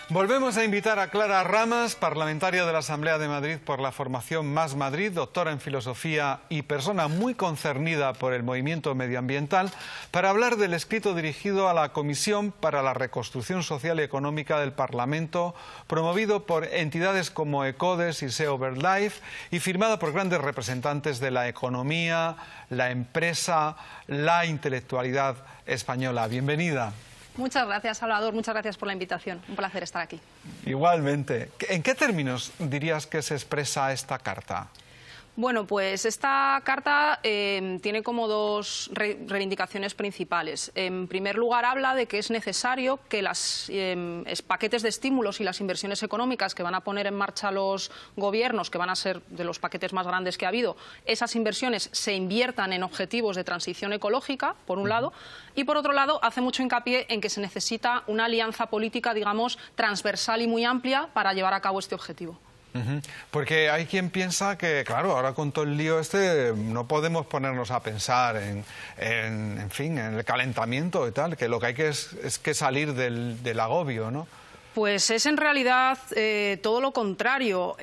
Volvemos a invitar a Clara Ramas, parlamentaria de la Asamblea de Madrid por la formación Más Madrid, doctora en filosofía y persona muy concernida por el movimiento medioambiental, para hablar del escrito dirigido a la Comisión para la Reconstrucción Social y Económica del Parlamento, promovido por entidades como Ecodes y SEO BirdLife y firmado por grandes representantes de la economía, la empresa, la intelectualidad española. Bienvenida. Muchas gracias, Salvador. Muchas gracias por la invitación. Un placer estar aquí. Igualmente. ¿En qué términos dirías que se expresa esta carta? Bueno, pues esta carta tiene como dos reivindicaciones principales. En primer lugar, habla de que es necesario que los paquetes de estímulos y las inversiones económicas que van a poner en marcha los gobiernos, que van a ser de los paquetes más grandes que ha habido, esas inversiones se inviertan en objetivos de transición ecológica, por un lado, y por otro lado, hace mucho hincapié en que se necesita una alianza política, digamos, transversal y muy amplia para llevar a cabo este objetivo. Porque hay quien piensa que, claro, ahora con todo el lío no podemos ponernos a pensar en fin, en el calentamiento y tal, que lo que hay que es que salir del agobio, ¿no? Pues es en realidad todo lo contrario.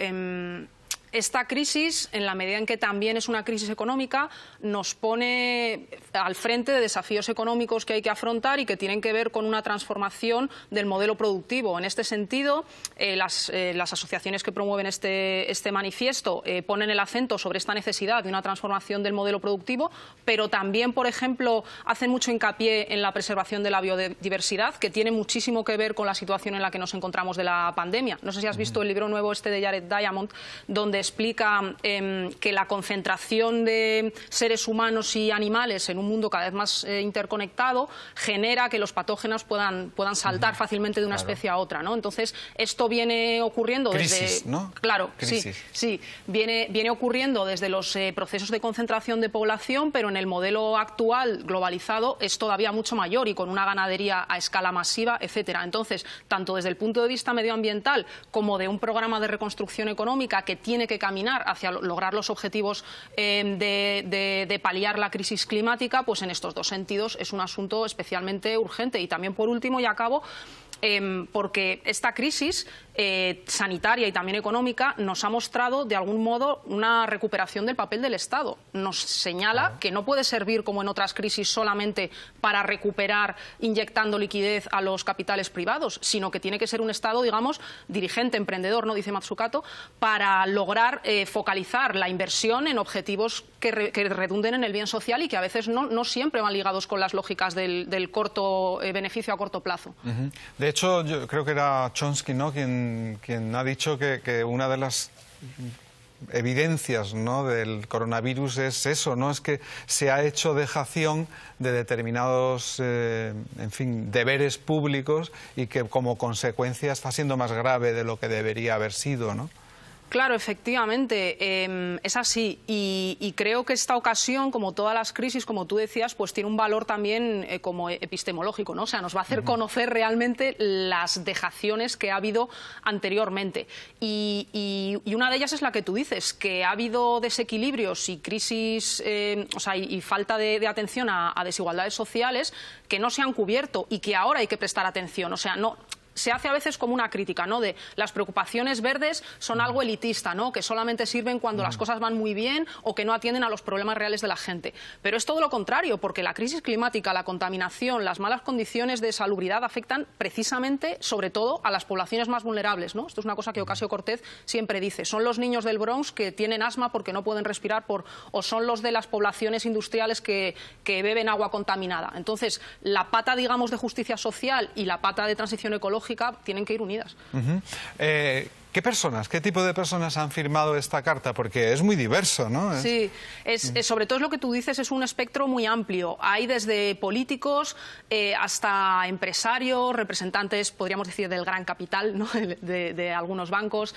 Esta crisis, en la medida en que también es una crisis económica, nos pone al frente de desafíos económicos que hay que afrontar y que tienen que ver con una transformación del modelo productivo. En este sentido, las asociaciones que promueven este manifiesto ponen el acento sobre esta necesidad de una transformación del modelo productivo, pero también, por ejemplo, hacen mucho hincapié en la preservación de la biodiversidad, que tiene muchísimo que ver con la situación en la que nos encontramos de la pandemia. No sé si has visto el libro nuevo de Jared Diamond, donde explica que la concentración de seres humanos y animales en un mundo cada vez más interconectado genera que los patógenos puedan saltar fácilmente de una especie a otra, ¿no? Entonces, esto viene ocurriendo crisis, ¿no? Claro, crisis. Sí. Viene ocurriendo desde los procesos de concentración de población, pero en el modelo actual globalizado es todavía mucho mayor y con una ganadería a escala masiva, etcétera. Entonces, tanto desde el punto de vista medioambiental como de un programa de reconstrucción económica que tiene que caminar hacia lograr los objetivos de paliar la crisis climática, pues en estos dos sentidos es un asunto especialmente urgente. Y también, por último, y acabo, porque esta crisis sanitaria y también económica nos ha mostrado de algún modo una recuperación del papel del Estado. Nos señala que no puede servir como en otras crisis solamente para recuperar inyectando liquidez a los capitales privados, sino que tiene que ser un Estado, digamos, dirigente, emprendedor, ¿no? Dice Matsukato, para lograr focalizar la inversión en objetivos que redunden en el bien social y que a veces no siempre van ligados con las lógicas del corto beneficio a corto plazo. De hecho, yo creo que era Chomsky, ¿no?, quien ha dicho que una de las evidencias, ¿no?, del coronavirus es eso, ¿no?, es que se ha hecho dejación de determinados en fin, deberes públicos y que como consecuencia está siendo más grave de lo que debería haber sido, ¿no? Claro, efectivamente, es así y creo que esta ocasión, como todas las crisis, como tú decías, pues tiene un valor también como epistemológico, ¿no? O sea, nos va a hacer conocer realmente las dejaciones que ha habido anteriormente y una de ellas es la que tú dices, que ha habido desequilibrios y crisis, o sea, y falta de atención a desigualdades sociales que no se han cubierto y que ahora hay que prestar atención, o sea, no... Se hace a veces como una crítica, ¿no?, de las preocupaciones verdes son algo elitista, ¿no?, que solamente sirven cuando las cosas van muy bien o que no atienden a los problemas reales de la gente. Pero es todo lo contrario, porque la crisis climática, la contaminación, las malas condiciones de salubridad afectan precisamente, sobre todo, a las poblaciones más vulnerables, ¿no? Esto es una cosa que Ocasio-Cortez siempre dice. Son los niños del Bronx que tienen asma porque no pueden respirar o son los de las poblaciones industriales que beben agua contaminada. Entonces, la pata, digamos, de justicia social y la pata de transición ecológica tienen que ir unidas. ¿Qué tipo de personas han firmado esta carta? Porque es muy diverso, ¿no? Sí, sobre todo es lo que tú dices, es un espectro muy amplio. Hay desde políticos hasta empresarios, representantes, podríamos decir, del gran capital, ¿no?, de algunos bancos,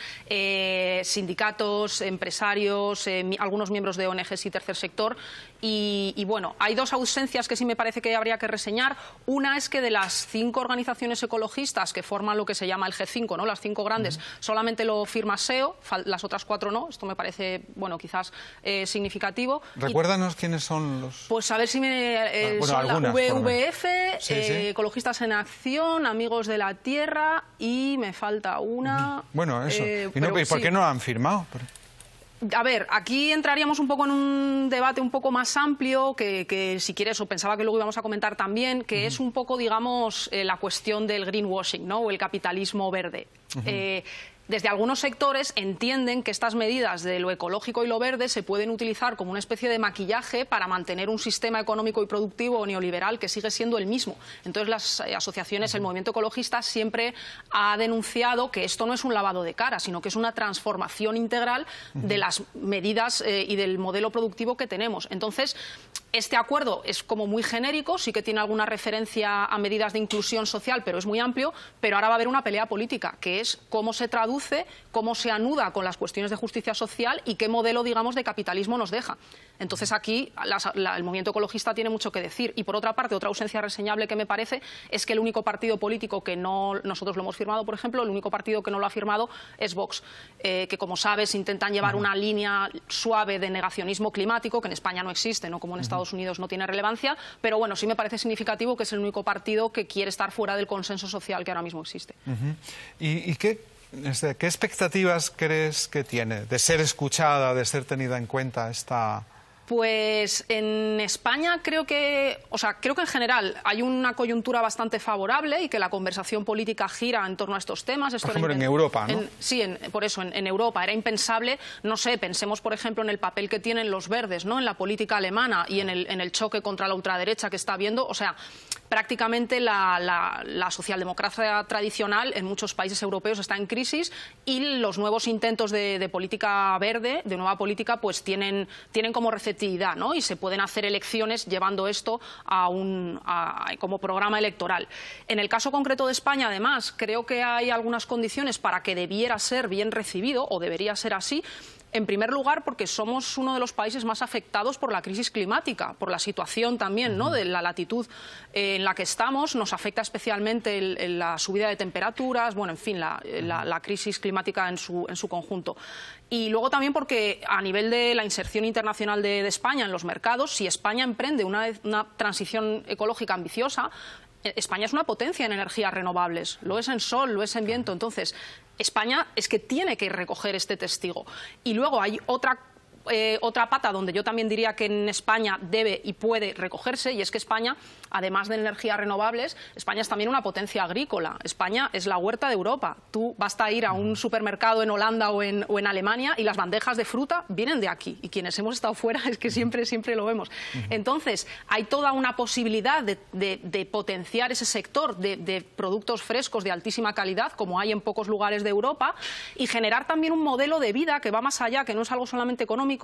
sindicatos, empresarios, algunos miembros de ONGs y tercer sector. Y bueno, hay dos ausencias que sí me parece que habría que reseñar. Una es que de las 5 organizaciones ecologistas que forman lo que se llama el G5, ¿no?, las 5 grandes, solamente solamente lo firma SEO, las otras 4 no. Esto me parece, bueno, quizás significativo. Recuérdanos quiénes son los... Pues a ver si me... son algunas, la WWF, sí. Ecologistas en Acción, Amigos de la Tierra y me falta una... Bueno, eso. ¿Y por qué no han firmado? A ver, aquí entraríamos un poco en un debate un poco más amplio, que si quieres, o pensaba que luego íbamos a comentar también, que es un poco, digamos, la cuestión del greenwashing, ¿no? O el capitalismo verde. Desde algunos sectores entienden que estas medidas de lo ecológico y lo verde se pueden utilizar como una especie de maquillaje para mantener un sistema económico y productivo neoliberal que sigue siendo el mismo. Entonces las asociaciones, el movimiento ecologista siempre ha denunciado que esto no es un lavado de cara, sino que es una transformación integral de las medidas y del modelo productivo que tenemos. Entonces, este acuerdo es como muy genérico, sí que tiene alguna referencia a medidas de inclusión social, pero es muy amplio, pero ahora va a haber una pelea política, que es cómo se traduce, cómo se anuda con las cuestiones de justicia social y qué modelo, digamos, de capitalismo nos deja. Entonces aquí el movimiento ecologista tiene mucho que decir. Y por otra parte, otra ausencia reseñable que me parece es que el único partido político que no, nosotros lo hemos firmado, por ejemplo, el único partido que no lo ha firmado es Vox, que como sabes intentan llevar una línea suave de negacionismo climático, que en España no existe, ¿no? Como en Estados Unidos no tiene relevancia, pero bueno, sí me parece significativo que es el único partido que quiere estar fuera del consenso social que ahora mismo existe. ¿Y qué expectativas crees que tiene de ser escuchada, de ser tenida en cuenta esta...? Pues en España creo que en general hay una coyuntura bastante favorable y que la conversación política gira en torno a estos temas. Por ejemplo, en Europa, ¿no? Sí, por eso, en Europa era impensable, no sé, pensemos por ejemplo en el papel que tienen los verdes, ¿no? En la política alemana y en el choque contra la ultraderecha que está habiendo, o sea, prácticamente la socialdemocracia tradicional en muchos países europeos está en crisis y los nuevos intentos de política verde, de nueva política, pues tienen como receptividad, ¿no? Y se pueden hacer elecciones llevando esto como programa electoral. En el caso concreto de España, además, creo que hay algunas condiciones para que debiera ser bien recibido, o debería ser así. En primer lugar, porque somos uno de los países más afectados por la crisis climática, por la situación también, ¿no? De la latitud en la que estamos, nos afecta especialmente la subida de temperaturas, bueno, en fin, la crisis climática en su conjunto. Y luego también porque a nivel de la inserción internacional de España en los mercados, si España emprende una transición ecológica ambiciosa, España es una potencia en energías renovables, lo es en sol, lo es en viento. Entonces, España es que tiene que recoger este testigo. Y luego hay otra pata donde yo también diría que en España debe y puede recogerse, y es que España, además de energías renovables, España es también una potencia agrícola. España es la huerta de Europa. Tú basta ir a un supermercado en Holanda o en Alemania y las bandejas de fruta vienen de aquí. Y quienes hemos estado fuera es que siempre lo vemos. Entonces, hay toda una posibilidad de potenciar ese sector de productos frescos de altísima calidad, como hay en pocos lugares de Europa, y generar también un modelo de vida que va más allá, que no es algo solamente económico,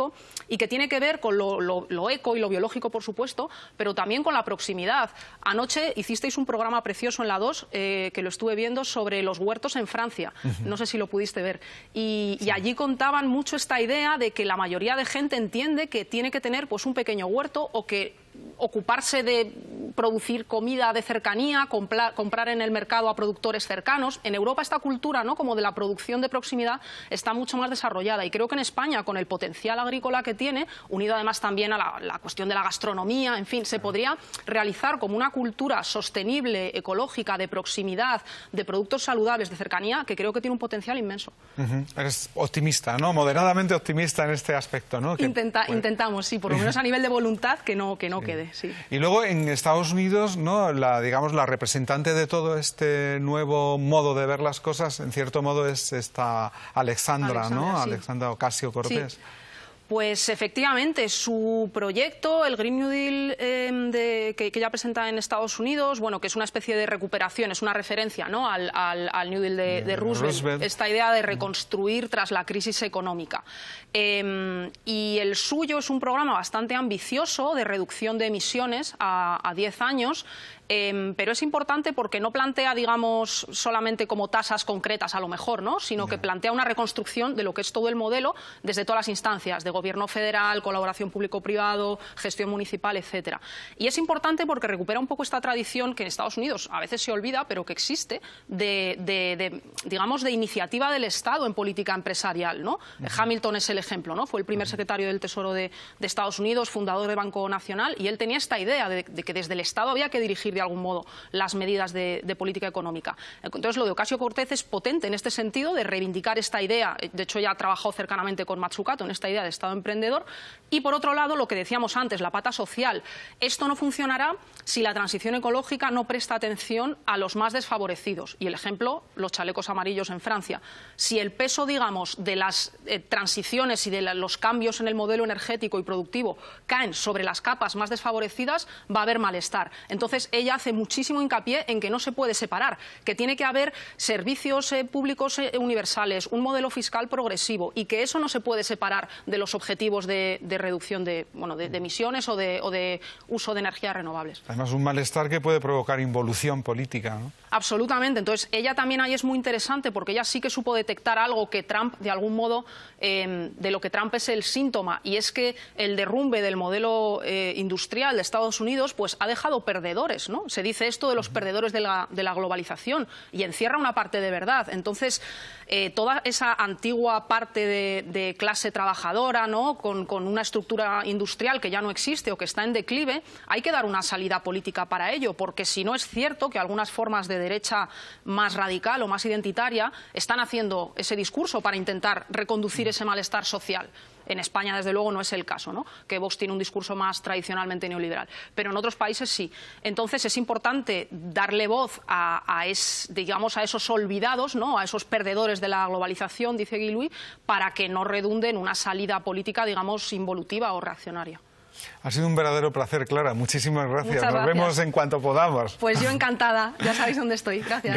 y que tiene que ver con lo eco y lo biológico, por supuesto, pero también con la proximidad. Anoche hicisteis un programa precioso en la 2, que lo estuve viendo, sobre los huertos en Francia. No sé si lo pudiste ver. Y allí contaban mucho esta idea de que la mayoría de gente entiende que tiene que tener pues un pequeño huerto, o que ocuparse de producir comida de cercanía, comprar en el mercado a productores cercanos. En Europa esta cultura, ¿no?, como de la producción de proximidad, está mucho más desarrollada, y creo que en España, con el potencial agrícola que tiene, unido además también a la cuestión de la gastronomía, en fin, se podría realizar como una cultura sostenible, ecológica, de proximidad, de productos saludables, de cercanía, que creo que tiene un potencial inmenso. Eres optimista, ¿no? Moderadamente optimista en este aspecto, ¿no? Intentamos, sí, por lo menos a nivel de voluntad, que no quede, sí. Y luego en Estados Unidos, ¿no?, digamos, la representante de todo este nuevo modo de ver las cosas, en cierto modo, es esta Alexandra, ¿no? Sí. Alexandra Ocasio-Cortez. Sí. Pues efectivamente, su proyecto, el Green New Deal que ella presenta en Estados Unidos, bueno, que es una especie de recuperación, es una referencia, ¿no?, al New Deal de Roosevelt, esta idea de reconstruir tras la crisis económica. Y el suyo es un programa bastante ambicioso de reducción de emisiones a 10 años, Pero es importante porque no plantea, digamos, solamente como tasas concretas a lo mejor, ¿no? Sino que plantea una reconstrucción de lo que es todo el modelo desde todas las instancias, de gobierno federal, colaboración público-privado, gestión municipal, etcétera. Y es importante porque recupera un poco esta tradición que en Estados Unidos a veces se olvida, pero que existe, digamos, de iniciativa del Estado en política empresarial, ¿no? Hamilton es el ejemplo, ¿no? Fue el primer secretario del Tesoro de Estados Unidos, fundador del Banco Nacional, y él tenía esta idea de que desde el Estado había que dirigir de algún modo las medidas de política económica. Entonces, lo de Ocasio-Cortez es potente en este sentido de reivindicar esta idea. De hecho, ya ha trabajado cercanamente con Mazzucato en esta idea de Estado emprendedor. Y, por otro lado, lo que decíamos antes, la pata social. Esto no funcionará si la transición ecológica no presta atención a los más desfavorecidos. Y el ejemplo, los chalecos amarillos en Francia. Si el peso, digamos, de las transiciones y de los cambios en el modelo energético y productivo caen sobre las capas más desfavorecidas, va a haber malestar. Entonces, ella hace muchísimo hincapié en que no se puede separar, que tiene que haber servicios públicos universales, un modelo fiscal progresivo, y que eso no se puede separar de los objetivos de reducción de emisiones o de uso de energías renovables. Además, un malestar que puede provocar involución política, ¿no? Absolutamente. Entonces, ella también ahí es muy interesante porque ella sí que supo detectar algo que Trump, de algún modo, de lo que Trump es el síntoma, y es que el derrumbe del modelo industrial de Estados Unidos pues ha dejado perdedores, ¿no? Se dice esto de los perdedores de la globalización y encierra una parte de verdad. Entonces, toda esa antigua parte de clase trabajadora, ¿no? Con una estructura industrial que ya no existe o que está en declive, hay que dar una salida política para ello, porque si no es cierto que algunas formas de derecha más radical o más identitaria están haciendo ese discurso para intentar reconducir ese malestar social. En España, desde luego, no es el caso, ¿no? Que Vox tiene un discurso más tradicionalmente neoliberal, pero en otros países sí. Entonces es importante darle voz a esos olvidados, ¿no? A esos perdedores de la globalización, dice Guy Louis, para que no redunde en una salida política, digamos, involutiva o reaccionaria. Ha sido un verdadero placer, Clara. Muchísimas gracias. Muchas gracias. Nos vemos en cuanto podamos. Pues yo encantada. Ya sabéis dónde estoy. Gracias.